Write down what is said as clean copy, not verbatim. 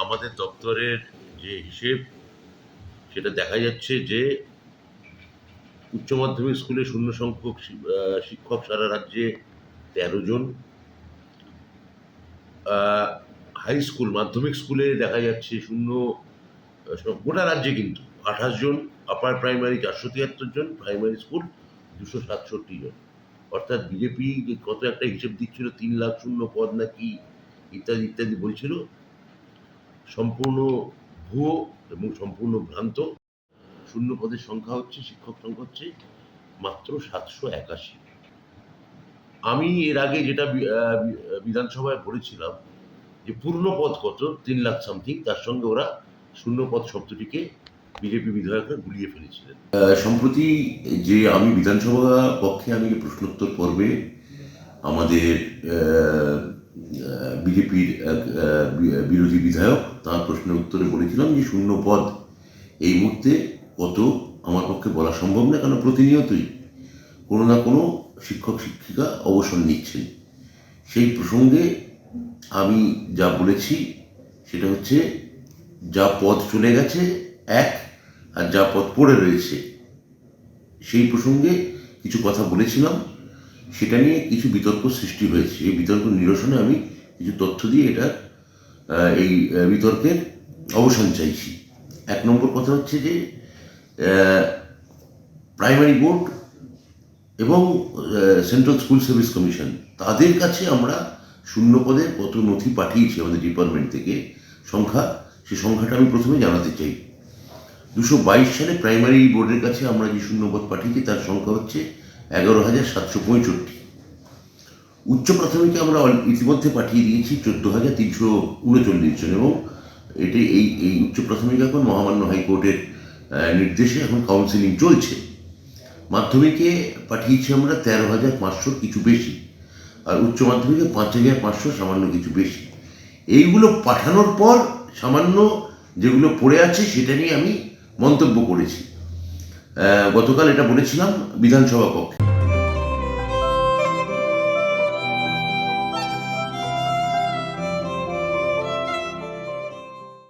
আমাদের দপ্তরের যে হিসেব সেটা দেখা যাচ্ছে যে উচ্চ মাধ্যমিক স্কুলে শূন্য সংখ্যক শিক্ষক সারা রাজ্যে ১৩ জন। হাই স্কুল মাধ্যমিক স্কুলে দেখা যাচ্ছে শূন্য গোটা রাজ্যে কিন্তু ২৮ জন, আপার প্রাইমারি ৪৭৩ জন, প্রাইমারি স্কুল ২৬৭ জন। অর্থাৎ বিজেপি যে কত একটা হিসেব দিচ্ছিল ৩ লাখ শূন্য পদ নাকি ইত্যাদি ইত্যাদি বলছিল, সম্পূর্ণ ভুয়ো এবং সম্পূর্ণ ভ্রান্ত। শূন্য পদের সংখ্যা হচ্ছে, শিক্ষক সংখ্যা হচ্ছে মাত্র ৭৮১। আমি এর আগে যেটা বিধানসভায় বলেছিলাম যে পূর্ণ পদ কত ৩ লাখ সামথিং, তার সঙ্গে ওরা শূন্য পদ শব্দটিকে বিজেপি বিধায়করা গুলিয়ে ফেলেছিলেন। সম্প্রতি যে আমি বিধানসভা পক্ষে আমি প্রশ্নোত্তর পর্বে আমাদের বিজেপির বিরোধী বিধায়ক তার প্রশ্নের উত্তরে বলেছিলাম যে শূন্য পদ এই মুহূর্তে কত আমার পক্ষে বলা সম্ভব না, কারণ প্রতিনিয়তই কোনো না কোনো শিক্ষক শিক্ষিকা অবসর নিচ্ছেন। সেই প্রসঙ্গে আমি যা বলেছি সেটা হচ্ছে যা পদ চলে গেছে এক, আর যা পদ পড়ে রয়েছে সেই প্রসঙ্গে কিছু কথা বলেছিলাম। সেটা নিয়ে কিছু বিতর্ক সৃষ্টি হয়েছে। এই বিতর্ক নিরসনে আমি কিছু তথ্য দিয়ে এটা এই বিতর্কের অবসান চাইছি। ১ নম্বর কথা হচ্ছে যে প্রাইমারি বোর্ড এবং সেন্ট্রাল স্কুল সার্ভিস কমিশন তাদের কাছে আমরা শূন্য পদের কত নথি পাঠিয়েছি আমাদের ডিপার্টমেন্ট থেকে সংখ্যা, সেই সংখ্যাটা আমি প্রথমে জানাতে চাই। ২২২ সালে প্রাইমারি বোর্ডের কাছে আমরা যে শূন্যপদ পাঠিয়েছি তার সংখ্যা হচ্ছে ১১,৭৬৫। উচ্চ প্রাথমিকে আমরা ইতিমধ্যে পাঠিয়ে দিয়েছি ১৪,৩৩৯ জন, এবং এটি এই উচ্চ প্রাথমিক এখন মহামান্য হাইকোর্টের নির্দেশে এখন কাউন্সিলিং চলছে। মাধ্যমিকে পাঠিয়েছি আমরা ১৩,৫০০ কিছু বেশি, আর উচ্চ মাধ্যমিকে ৫,৫০০ সামান্য কিছু বেশি। এইগুলো পাঠানোর পর সামান্য যেগুলো পড়ে আছে সেটা নিয়ে আমি মন্তব্য করেছি। গতকাল এটা বলেছিলাম বিধানসভা কক্ষে।